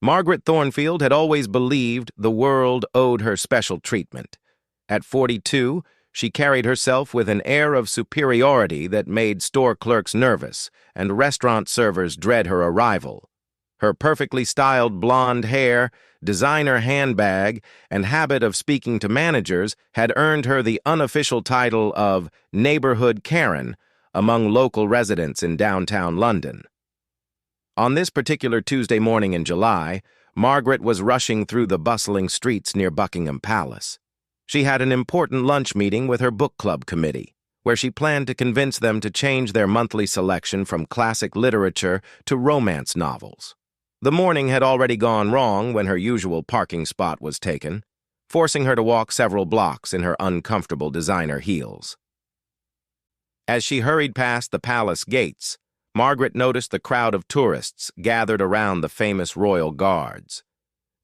Margaret Thornfield had always believed the world owed her special treatment. At 42, she carried herself with an air of superiority that made store clerks nervous and restaurant servers dread her arrival. Her perfectly styled blonde hair, designer handbag, and habit of speaking to managers had earned her the unofficial title of Neighborhood Karen among local residents in downtown London. On this particular Tuesday morning in July, Margaret was rushing through the bustling streets near Buckingham Palace. She had an important lunch meeting with her book club committee, where she planned to convince them to change their monthly selection from classic literature to romance novels. The morning had already gone wrong when her usual parking spot was taken, forcing her to walk several blocks in her uncomfortable designer heels. As she hurried past the palace gates, Margaret noticed the crowd of tourists gathered around the famous royal guards.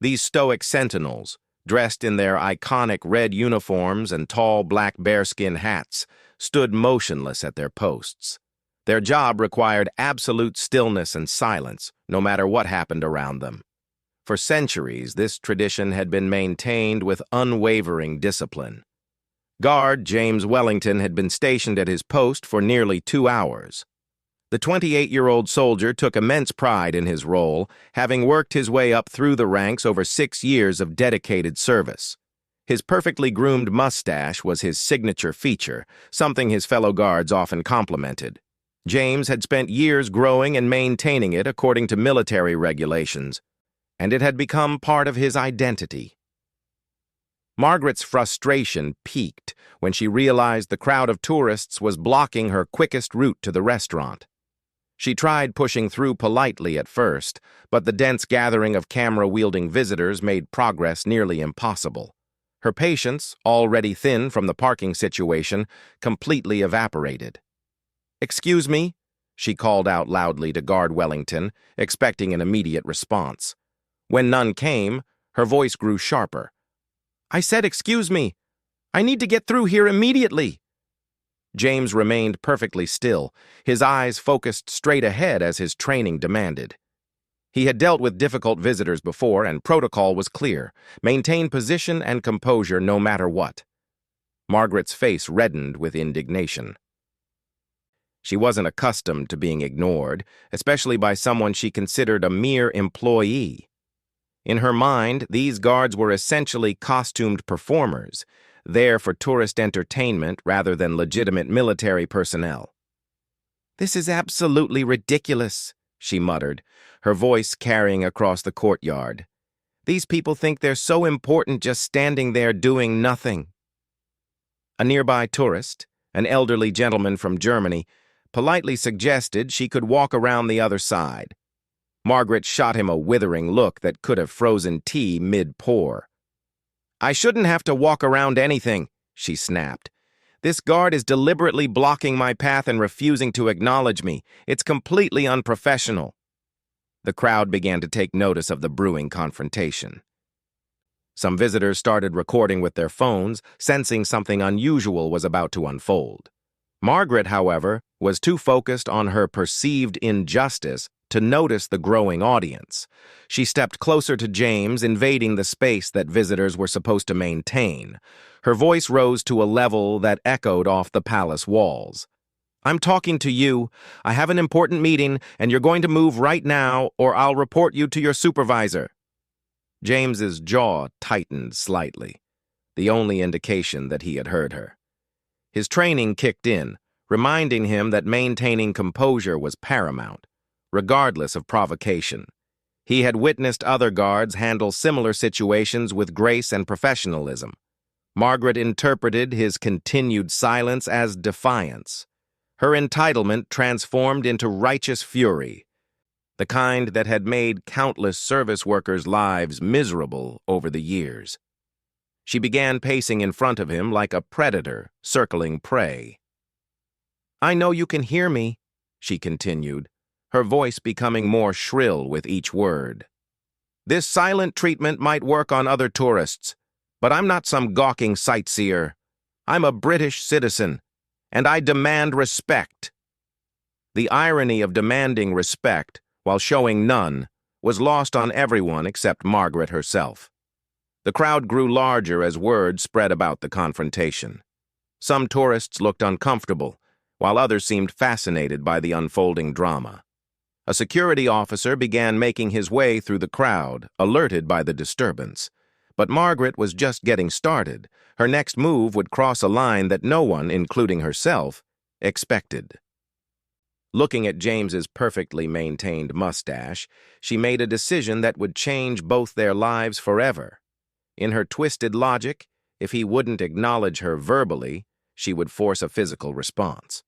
These stoic sentinels, dressed in their iconic red uniforms and tall black bearskin hats, stood motionless at their posts. Their job required absolute stillness and silence, no matter what happened around them. For centuries, this tradition had been maintained with unwavering discipline. Guard James Wellington had been stationed at his post for nearly 2 hours. The 28-year-old soldier took immense pride in his role, having worked his way up through the ranks over 6 years of dedicated service. His perfectly groomed mustache was his signature feature, something his fellow guards often complimented. James had spent years growing and maintaining it according to military regulations, and it had become part of his identity. Margaret's frustration peaked when she realized the crowd of tourists was blocking her quickest route to the restaurant. She tried pushing through politely at first, but the dense gathering of camera-wielding visitors made progress nearly impossible. Her patience, already thin from the parking situation, completely evaporated. "Excuse me," she called out loudly to Guard Wellington, expecting an immediate response. When none came, her voice grew sharper. "I said excuse me. I need to get through here immediately." James remained perfectly still, his eyes focused straight ahead as his training demanded. He had dealt with difficult visitors before, and protocol was clear: maintain position and composure no matter what. Margaret's face reddened with indignation. She wasn't accustomed to being ignored, especially by someone she considered a mere employee. In her mind, these guards were essentially costumed performers, there for tourist entertainment rather than legitimate military personnel. "This is absolutely ridiculous," she muttered, her voice carrying across the courtyard. "These people think they're so important just standing there doing nothing." A nearby tourist, an elderly gentleman from Germany, politely suggested she could walk around the other side. Margaret shot him a withering look that could have frozen tea mid-pour. "I shouldn't have to walk around anything," she snapped. "This guard is deliberately blocking my path and refusing to acknowledge me. It's completely unprofessional." The crowd began to take notice of the brewing confrontation. Some visitors started recording with their phones, sensing something unusual was about to unfold. Margaret, however, was too focused on her perceived injustice to notice the growing audience. She stepped closer to James, invading the space that visitors were supposed to maintain. Her voice rose to a level that echoed off the palace walls. "I'm talking to you. I have an important meeting, and you're going to move right now, or I'll report you to your supervisor." James's jaw tightened slightly, the only indication that he had heard her. His training kicked in, reminding him that maintaining composure was paramount, regardless of provocation. He had witnessed other guards handle similar situations with grace and professionalism. Margaret interpreted his continued silence as defiance. Her entitlement transformed into righteous fury, the kind that had made countless service workers' lives miserable over the years. She began pacing in front of him like a predator circling prey. "I know you can hear me," she continued, her voice becoming more shrill with each word. "This silent treatment might work on other tourists, but I'm not some gawking sightseer. I'm a British citizen, and I demand respect." The irony of demanding respect while showing none was lost on everyone except Margaret herself. The crowd grew larger as word spread about the confrontation. Some tourists looked uncomfortable, while others seemed fascinated by the unfolding drama. A security officer began making his way through the crowd, alerted by the disturbance. But Margaret was just getting started. Her next move would cross a line that no one, including herself, expected. Looking at James's perfectly maintained mustache, she made a decision that would change both their lives forever. In her twisted logic, if he wouldn't acknowledge her verbally, she would force a physical response.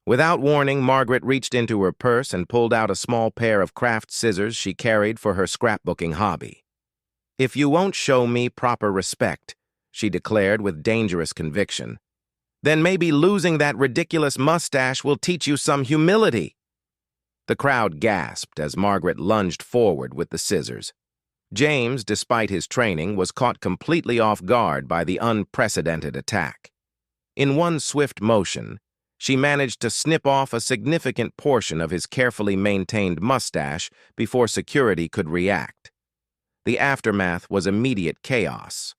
Without warning, Margaret reached into her purse and pulled out a small pair of craft scissors she carried for her scrapbooking hobby. "If you won't show me proper respect," she declared with dangerous conviction, "then maybe losing that ridiculous mustache will teach you some humility." The crowd gasped as Margaret lunged forward with the scissors. James, despite his training, was caught completely off guard by the unprecedented attack. In one swift motion, she managed to snip off a significant portion of his carefully maintained mustache before security could react. The aftermath was immediate chaos.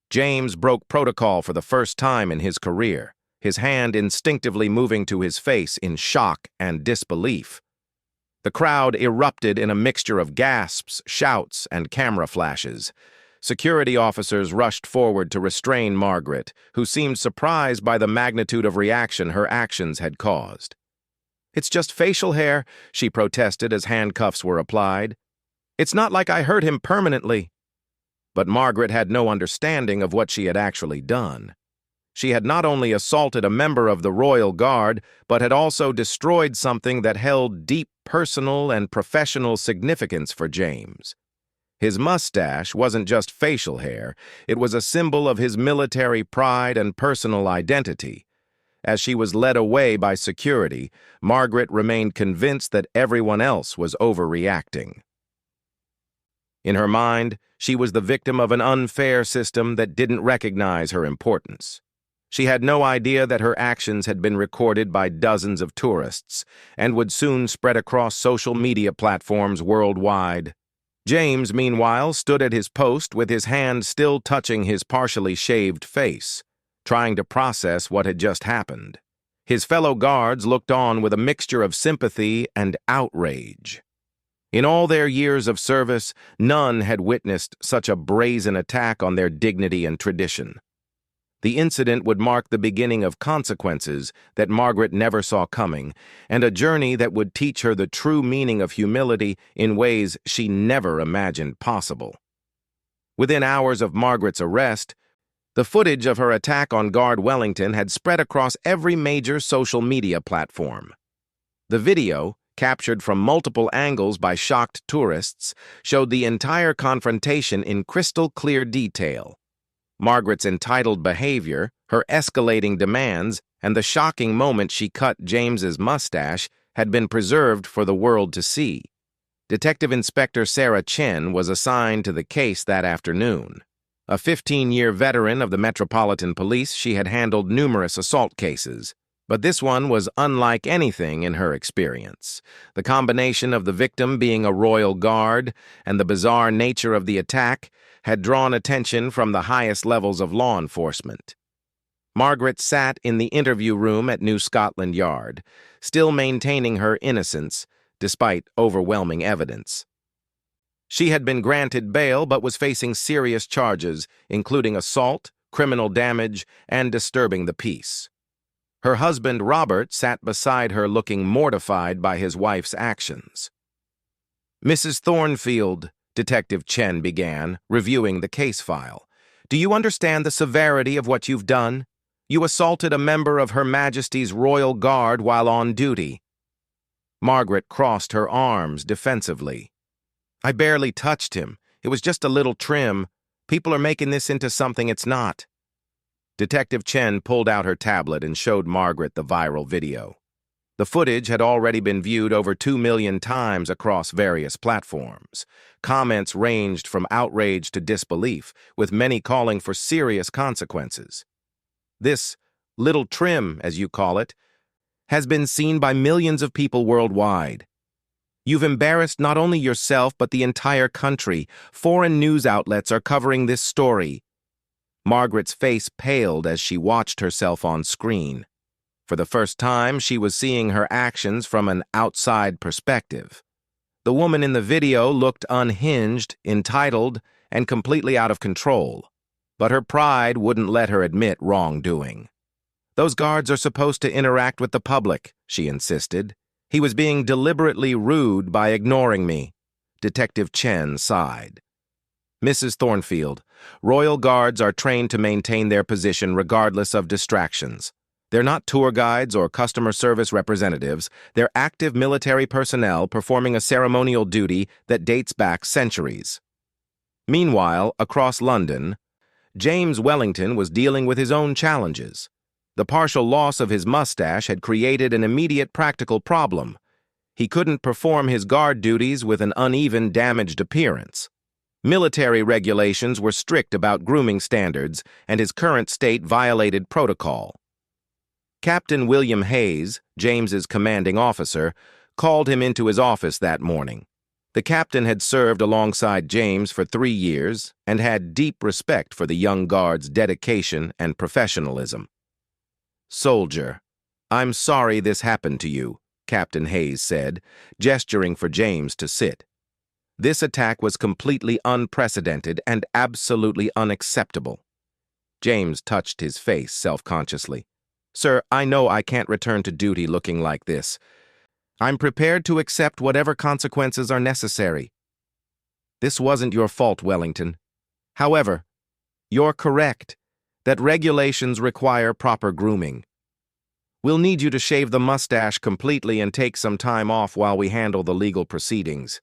James broke protocol for the first time in his career, his hand instinctively moving to his face in shock and disbelief. The crowd erupted in a mixture of gasps, shouts, and camera flashes. Security officers rushed forward to restrain Margaret, who seemed surprised by the magnitude of reaction her actions had caused. "It's just facial hair," she protested as handcuffs were applied. "It's not like I hurt him permanently." But Margaret had no understanding of what she had actually done. She had not only assaulted a member of the Royal Guard, but had also destroyed something that held deep personal and professional significance for James. His mustache wasn't just facial hair, it was a symbol of his military pride and personal identity. As she was led away by security, Margaret remained convinced that everyone else was overreacting. In her mind, she was the victim of an unfair system that didn't recognize her importance. She had no idea that her actions had been recorded by dozens of tourists and would soon spread across social media platforms worldwide. James, meanwhile, stood at his post with his hand still touching his partially shaved face, trying to process what had just happened. His fellow guards looked on with a mixture of sympathy and outrage. In all their years of service, none had witnessed such a brazen attack on their dignity and tradition. The incident would mark the beginning of consequences that Margaret never saw coming, and a journey that would teach her the true meaning of humility in ways she never imagined possible. Within hours of Margaret's arrest, the footage of her attack on Guard Wellington had spread across every major social media platform. The video, captured from multiple angles by shocked tourists, showed the entire confrontation in crystal-clear detail. Margaret's entitled behavior, her escalating demands, and the shocking moment she cut James's mustache had been preserved for the world to see. Detective Inspector Sarah Chen was assigned to the case that afternoon. A 15-year veteran of the Metropolitan Police, she had handled numerous assault cases. But this one was unlike anything in her experience. The combination of the victim being a Royal Guard and the bizarre nature of the attack had drawn attention from the highest levels of law enforcement. Margaret sat in the interview room at New Scotland Yard, still maintaining her innocence despite overwhelming evidence. She had been granted bail but was facing serious charges, including assault, criminal damage, and disturbing the peace. Her husband, Robert, sat beside her looking mortified by his wife's actions. "Mrs. Thornfield," Detective Chen began, reviewing the case file, "do you understand the severity of what you've done? You assaulted a member of Her Majesty's Royal Guard while on duty." Margaret crossed her arms defensively. "I barely touched him. It was just a little trim. People are making this into something it's not." Detective Chen pulled out her tablet and showed Margaret the viral video. The footage had already been viewed over 2 million times across various platforms. Comments ranged from outrage to disbelief, with many calling for serious consequences. "This little trim, as you call it, has been seen by millions of people worldwide. You've embarrassed not only yourself but the entire country. Foreign news outlets are covering this story." Margaret's face paled as she watched herself on screen. For the first time, she was seeing her actions from an outside perspective. The woman in the video looked unhinged, entitled, and completely out of control. But her pride wouldn't let her admit wrongdoing. "Those guards are supposed to interact with the public," she insisted. "He was being deliberately rude by ignoring me." Detective Chen sighed. "Mrs. Thornfield, Royal Guards are trained to maintain their position regardless of distractions. They're not tour guides or customer service representatives. They're active military personnel performing a ceremonial duty that dates back centuries." Meanwhile, across London, James Wellington was dealing with his own challenges. The partial loss of his mustache had created an immediate practical problem. He couldn't perform his guard duties with an uneven, damaged appearance. Military regulations were strict about grooming standards, and his current state violated protocol. Captain William Hayes, James's commanding officer, called him into his office that morning. The captain had served alongside James for 3 years and had deep respect for the young guard's dedication and professionalism. "Soldier, I'm sorry this happened to you," Captain Hayes said, gesturing for James to sit. "This attack was completely unprecedented and absolutely unacceptable." James touched his face self-consciously. "Sir, I know I can't return to duty looking like this. I'm prepared to accept whatever consequences are necessary." "This wasn't your fault, Wellington. However, you're correct that regulations require proper grooming. We'll need you to shave the mustache completely and take some time off while we handle the legal proceedings."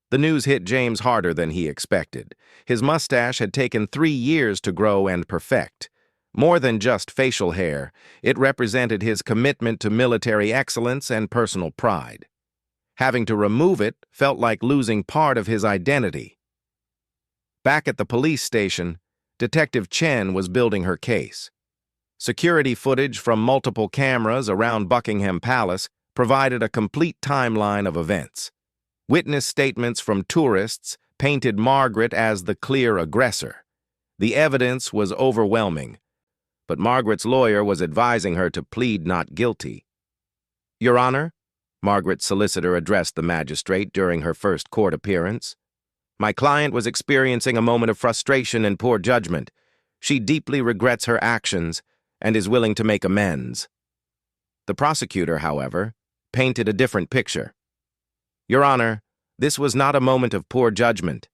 The news hit James harder than he expected. His mustache had taken 3 years to grow and perfect. More than just facial hair, it represented his commitment to military excellence and personal pride. Having to remove it felt like losing part of his identity. Back at the police station, Detective Chen was building her case. Security footage from multiple cameras around Buckingham Palace provided a complete timeline of events. Witness statements from tourists painted Margaret as the clear aggressor. The evidence was overwhelming, but Margaret's lawyer was advising her to plead not guilty. "Your Honor," Margaret's solicitor addressed the magistrate during her first court appearance, "my client was experiencing a moment of frustration and poor judgment. She deeply regrets her actions and is willing to make amends." The prosecutor, however, painted a different picture. "Your Honor, this was not a moment of poor judgment.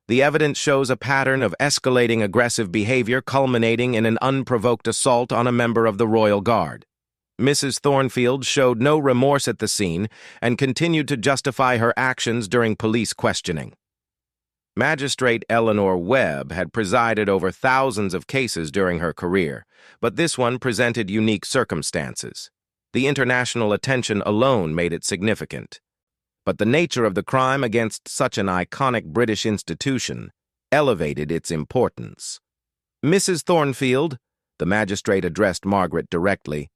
The evidence shows a pattern of escalating aggressive behavior culminating in an unprovoked assault on a member of the Royal Guard. Mrs. Thornfield showed no remorse at the scene and continued to justify her actions during police questioning." Magistrate Eleanor Webb had presided over thousands of cases during her career, but this one presented unique circumstances. The international attention alone made it significant. But the nature of the crime against such an iconic British institution elevated its importance. "Mrs. Thornfield," the magistrate addressed Margaret directly,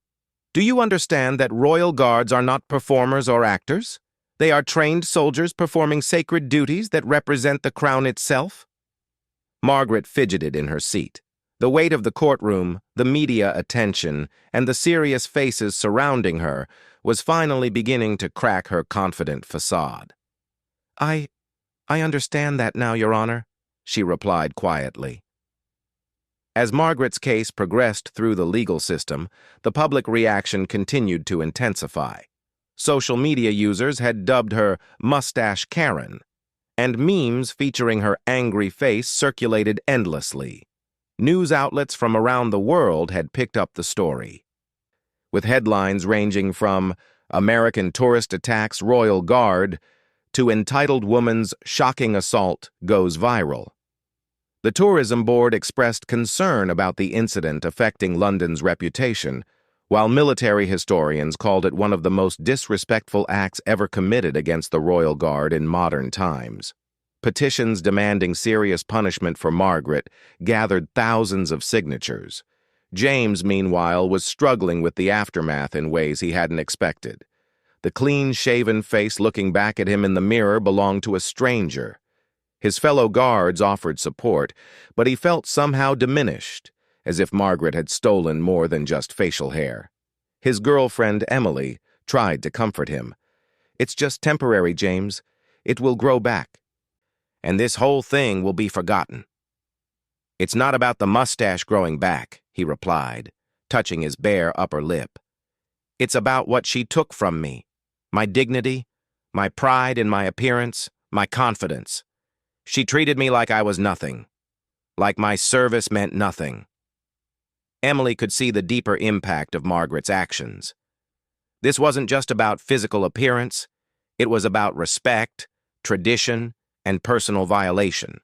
"do you understand that Royal Guards are not performers or actors? They are trained soldiers performing sacred duties that represent the crown itself?" Margaret fidgeted in her seat. The weight of the courtroom, the media attention, and the serious faces surrounding her was finally beginning to crack her confident facade. I understand that now, Your Honor," she replied quietly. As Margaret's case progressed through the legal system, the public reaction continued to intensify. Social media users had dubbed her Mustache Karen, and memes featuring her angry face circulated endlessly. News outlets from around the world had picked up the story, with headlines ranging from "American Tourist Attacks Royal Guard" to "Entitled Woman's Shocking Assault Goes Viral." The Tourism Board expressed concern about the incident affecting London's reputation, while military historians called it one of the most disrespectful acts ever committed against the Royal Guard in modern times. Petitions demanding serious punishment for Margaret gathered thousands of signatures. James, meanwhile, was struggling with the aftermath in ways he hadn't expected. The clean-shaven face looking back at him in the mirror belonged to a stranger. His fellow guards offered support, but he felt somehow diminished, as if Margaret had stolen more than just facial hair. His girlfriend, Emily, tried to comfort him. "It's just temporary, James. It will grow back. And this whole thing will be forgotten." "It's not about the mustache growing back," he replied, touching his bare upper lip. "It's about what she took from me. My dignity, my pride in my appearance, my confidence. She treated me like I was nothing, like my service meant nothing." Emily could see the deeper impact of Margaret's actions. This wasn't just about physical appearance, it was about respect, tradition, and personal violation.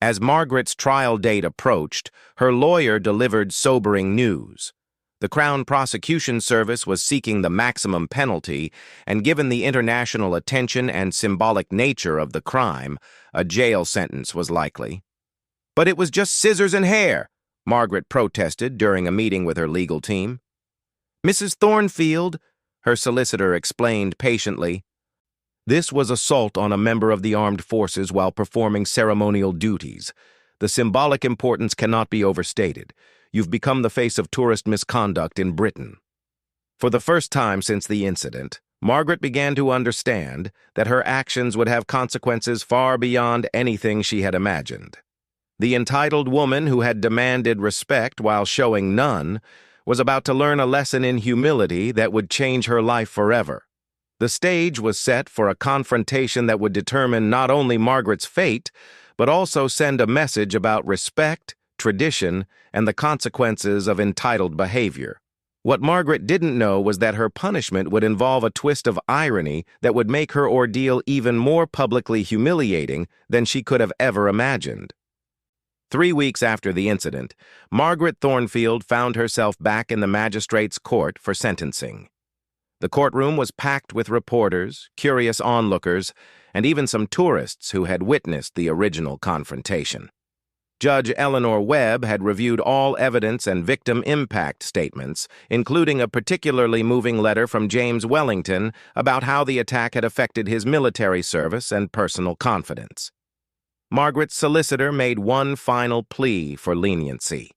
As Margaret's trial date approached, her lawyer delivered sobering news. The Crown Prosecution Service was seeking the maximum penalty, and given the international attention and symbolic nature of the crime, a jail sentence was likely. "But it was just scissors and hair," Margaret protested during a meeting with her legal team. "Mrs. Thornfield," her solicitor explained patiently, "this was assault on a member of the armed forces while performing ceremonial duties. The symbolic importance cannot be overstated. You've become the face of tourist misconduct in Britain." For the first time since the incident, Margaret began to understand that her actions would have consequences far beyond anything she had imagined. The entitled woman who had demanded respect while showing none was about to learn a lesson in humility that would change her life forever. The stage was set for a confrontation that would determine not only Margaret's fate, but also send a message about respect, tradition, and the consequences of entitled behavior. What Margaret didn't know was that her punishment would involve a twist of irony that would make her ordeal even more publicly humiliating than she could have ever imagined. 3 weeks after the incident, Margaret Thornfield found herself back in the magistrate's court for sentencing. The courtroom was packed with reporters, curious onlookers, and even some tourists who had witnessed the original confrontation. Judge Eleanor Webb had reviewed all evidence and victim impact statements, including a particularly moving letter from James Wellington about how the attack had affected his military service and personal confidence. Margaret's solicitor made one final plea for leniency.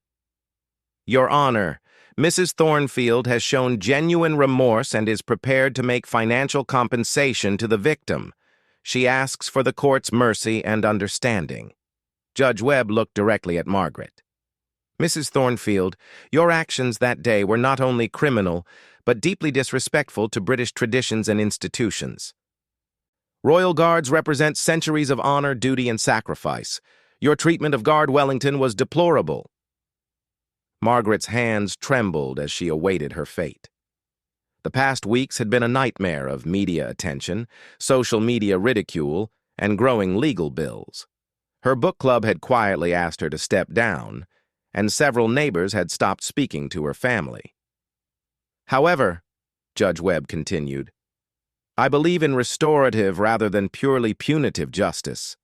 "Your Honor, Mrs. Thornfield has shown genuine remorse and is prepared to make financial compensation to the victim. She asks for the court's mercy and understanding." Judge Webb looked directly at Margaret. "Mrs. Thornfield, your actions that day were not only criminal, but deeply disrespectful to British traditions and institutions. Royal Guards represent centuries of honor, duty, and sacrifice. Your treatment of Guard Wellington was deplorable." Margaret's hands trembled as she awaited her fate. The past weeks had been a nightmare of media attention, social media ridicule, and growing legal bills. Her book club had quietly asked her to step down, and several neighbors had stopped speaking to her family. "However," Judge Webb continued, "I believe in restorative rather than purely punitive justice.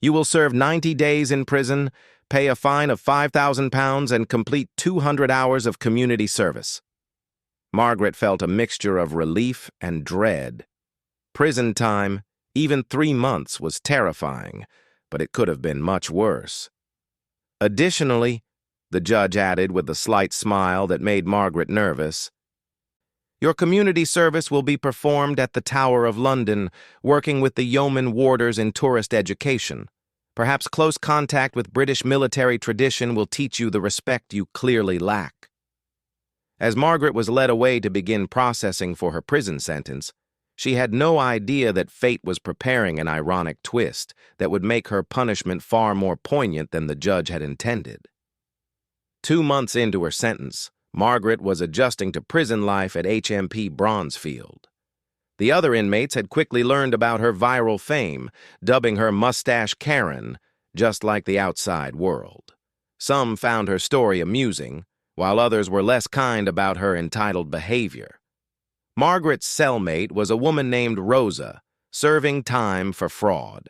You will serve 90 days in prison, pay a fine of £5,000, and complete 200 hours of community service." Margaret felt a mixture of relief and dread. Prison time, even 3 months, was terrifying, but it could have been much worse. "Additionally," the judge added with a slight smile that made Margaret nervous, "your community service will be performed at the Tower of London, working with the yeoman warders in tourist education. Perhaps close contact with British military tradition will teach you the respect you clearly lack." As Margaret was led away to begin processing for her prison sentence, she had no idea that fate was preparing an ironic twist that would make her punishment far more poignant than the judge had intended. 2 months into her sentence, Margaret was adjusting to prison life at HMP Bronzefield. The other inmates had quickly learned about her viral fame, dubbing her Mustache Karen, just like the outside world. Some found her story amusing, while others were less kind about her entitled behavior. Margaret's cellmate was a woman named Rosa, serving time for fraud.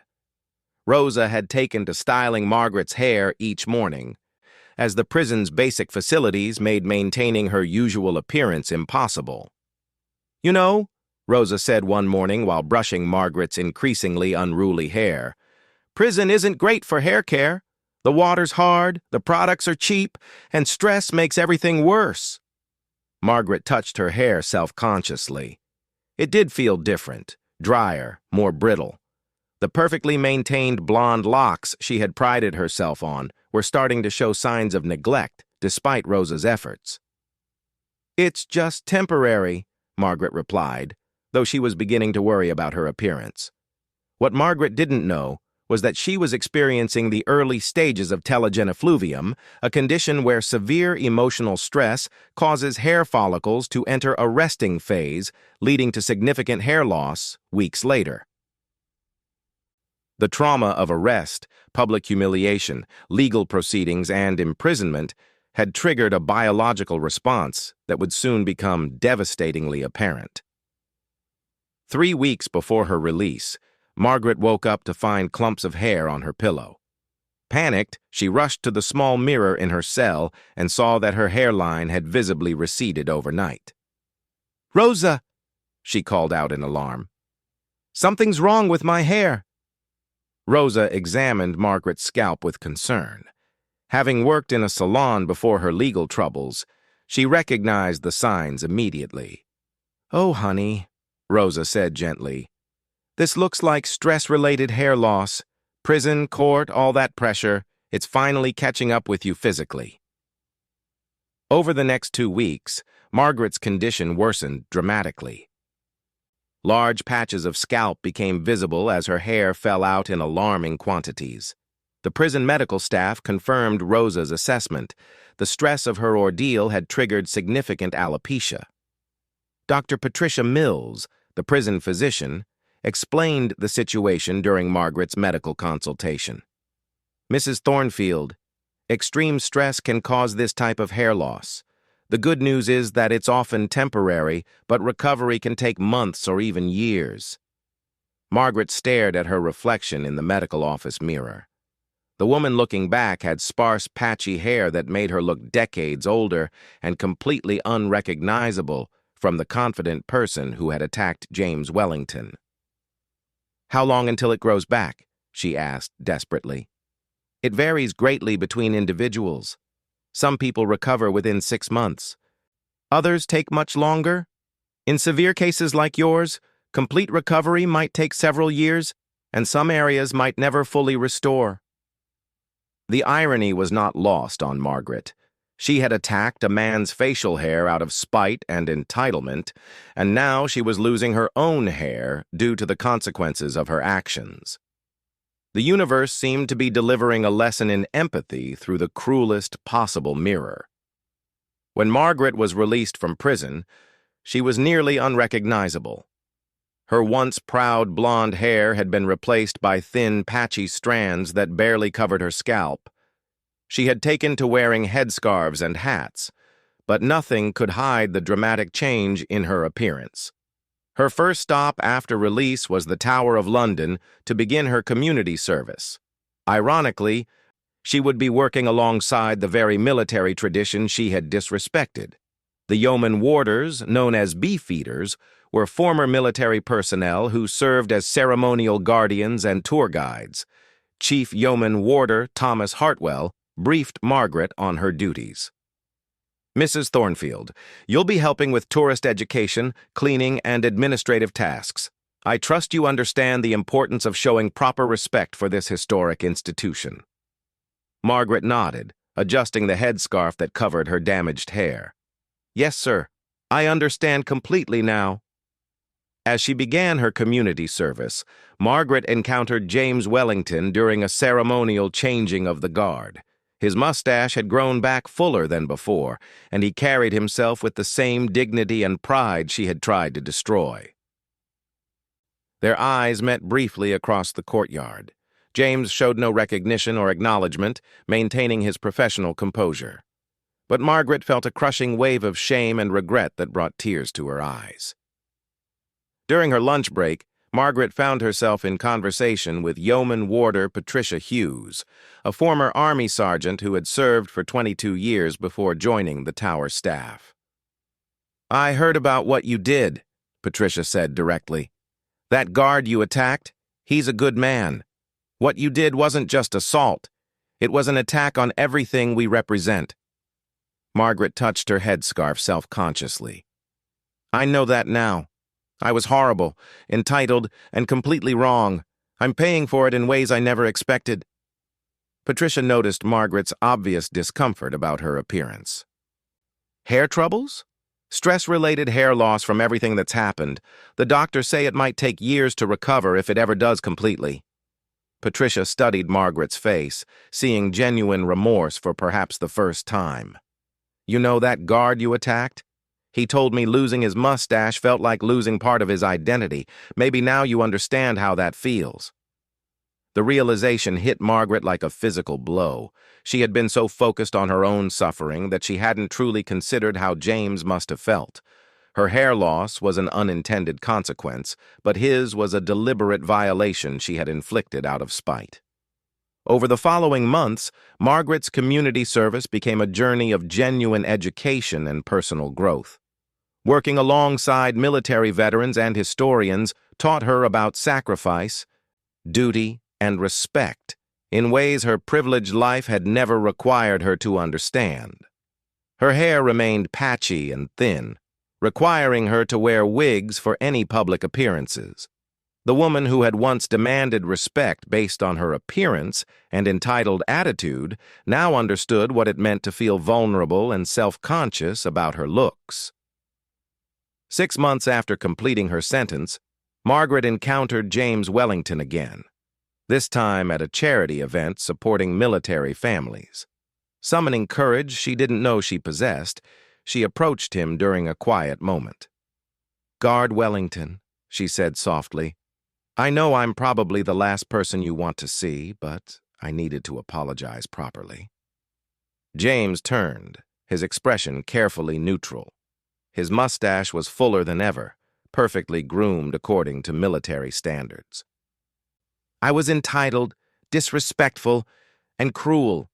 Rosa had taken to styling Margaret's hair each morning, as the prison's basic facilities made maintaining her usual appearance impossible. "You know," Rosa said one morning while brushing Margaret's increasingly unruly hair. "Prison isn't great for hair care. The water's hard, the products are cheap, and stress makes everything worse." Margaret touched her hair self-consciously. It did feel different, drier, more brittle. The perfectly maintained blonde locks she had prided herself on were starting to show signs of neglect despite Rosa's efforts. "It's just temporary," Margaret replied, though she was beginning to worry about her appearance. What Margaret didn't know was that she was experiencing the early stages of telogen effluvium, a condition where severe emotional stress causes hair follicles to enter a resting phase, leading to significant hair loss weeks later. The trauma of arrest, public humiliation, legal proceedings, and imprisonment had triggered a biological response that would soon become devastatingly apparent. 3 weeks before her release, Margaret woke up to find clumps of hair on her pillow. Panicked, she rushed to the small mirror in her cell and saw that her hairline had visibly receded overnight. "Rosa," she called out in alarm. "Something's wrong with my hair." Rosa examined Margaret's scalp with concern. Having worked in a salon before her legal troubles, she recognized the signs immediately. "Oh, honey," Rosa said gently. "This looks like stress-related hair loss. Prison, court, all that pressure. It's finally catching up with you physically." Over the next 2 weeks, Margaret's condition worsened dramatically. Large patches of scalp became visible as her hair fell out in alarming quantities. The prison medical staff confirmed Rosa's assessment. The stress of her ordeal had triggered significant alopecia. Dr. Patricia Mills, the prison physician, explained the situation during Margaret's medical consultation. "Mrs. Thornfield, extreme stress can cause this type of hair loss. The good news is that it's often temporary, but recovery can take months or even years." Margaret stared at her reflection in the medical office mirror. The woman looking back had sparse, patchy hair that made her look decades older and completely unrecognizable from the confident person who had attacked James Wellington. "How long until it grows back?" she asked desperately. "It varies greatly between individuals. Some people recover within 6 months. Others take much longer. In severe cases like yours, complete recovery might take several years, and some areas might never fully restore." The irony was not lost on Margaret. She had attacked a man's facial hair out of spite and entitlement, and now she was losing her own hair due to the consequences of her actions. The universe seemed to be delivering a lesson in empathy through the cruelest possible mirror. When Margaret was released from prison, she was nearly unrecognizable. Her once proud blonde hair had been replaced by thin, patchy strands that barely covered her scalp. She had taken to wearing headscarves and hats, but nothing could hide the dramatic change in her appearance. Her first stop after release was the Tower of London to begin her community service. Ironically, she would be working alongside the very military tradition she had disrespected. The yeoman warders, known as beefeaters, were former military personnel who served as ceremonial guardians and tour guides. Chief Yeoman Warder Thomas Hartwell briefed Margaret on her duties. "Mrs. Thornfield, you'll be helping with tourist education, cleaning, and administrative tasks. I trust you understand the importance of showing proper respect for this historic institution." Margaret nodded, adjusting the headscarf that covered her damaged hair. "Yes, sir. I understand completely now." As she began her community service, Margaret encountered James Wellington during a ceremonial changing of the guard. His mustache had grown back fuller than before, and he carried himself with the same dignity and pride she had tried to destroy. Their eyes met briefly across the courtyard. James showed no recognition or acknowledgement, maintaining his professional composure. But Margaret felt a crushing wave of shame and regret that brought tears to her eyes. During her lunch break, Margaret found herself in conversation with Yeoman Warder Patricia Hughes, a former Army sergeant who had served for 22 years before joining the Tower staff. "I heard about what you did," Patricia said directly. "That guard you attacked, he's a good man. What you did wasn't just assault. It was an attack on everything we represent." Margaret touched her headscarf self-consciously. "I know that now. I was horrible, entitled, and completely wrong. I'm paying for it in ways I never expected." Patricia noticed Margaret's obvious discomfort about her appearance. "Hair troubles? Stress-related hair loss from everything that's happened. The doctors say it might take years to recover if it ever does completely." Patricia studied Margaret's face, seeing genuine remorse for perhaps the first time. "You know that guard you attacked? He told me losing his mustache felt like losing part of his identity. Maybe now you understand how that feels." The realization hit Margaret like a physical blow. She had been so focused on her own suffering that she hadn't truly considered how James must have felt. Her hair loss was an unintended consequence, but his was a deliberate violation she had inflicted out of spite. Over the following months, Margaret's community service became a journey of genuine education and personal growth. Working alongside military veterans and historians taught her about sacrifice, duty, and respect in ways her privileged life had never required her to understand. Her hair remained patchy and thin, requiring her to wear wigs for any public appearances. The woman who had once demanded respect based on her appearance and entitled attitude now understood what it meant to feel vulnerable and self-conscious about her looks. 6 months after completing her sentence, Margaret encountered James Wellington again, this time at a charity event supporting military families. Summoning courage she didn't know she possessed, she approached him during a quiet moment. "Guard Wellington," she said softly, "I know I'm probably the last person you want to see, but I needed to apologize properly." James turned, his expression carefully neutral. His mustache was fuller than ever, perfectly groomed according to military standards. "I was entitled, disrespectful, and cruel,"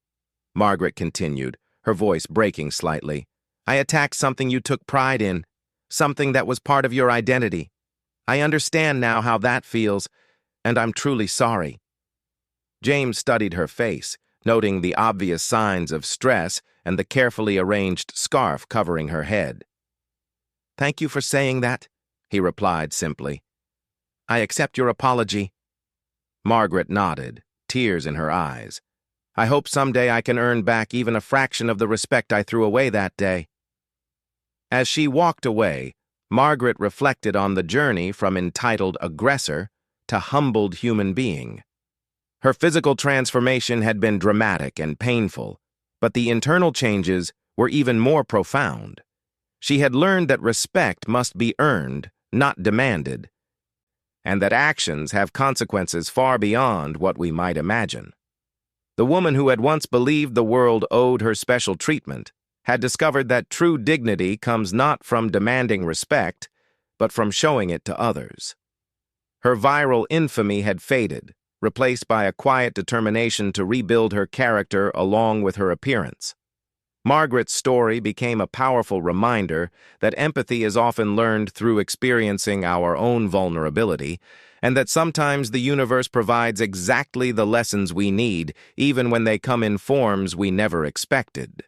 Margaret continued, her voice breaking slightly. "I attacked something you took pride in, something that was part of your identity. I understand now how that feels, and I'm truly sorry." James studied her face, noting the obvious signs of stress and the carefully arranged scarf covering her head. "Thank you for saying that," he replied simply. "I accept your apology." Margaret nodded, tears in her eyes. "I hope someday I can earn back even a fraction of the respect I threw away that day." As she walked away, Margaret reflected on the journey from entitled aggressor to humbled human being. Her physical transformation had been dramatic and painful, but the internal changes were even more profound. She had learned that respect must be earned, not demanded, and that actions have consequences far beyond what we might imagine. The woman who had once believed the world owed her special treatment had discovered that true dignity comes not from demanding respect, but from showing it to others. Her viral infamy had faded, replaced by a quiet determination to rebuild her character along with her appearance. Margaret's story became a powerful reminder that empathy is often learned through experiencing our own vulnerability, and that sometimes the universe provides exactly the lessons we need, even when they come in forms we never expected.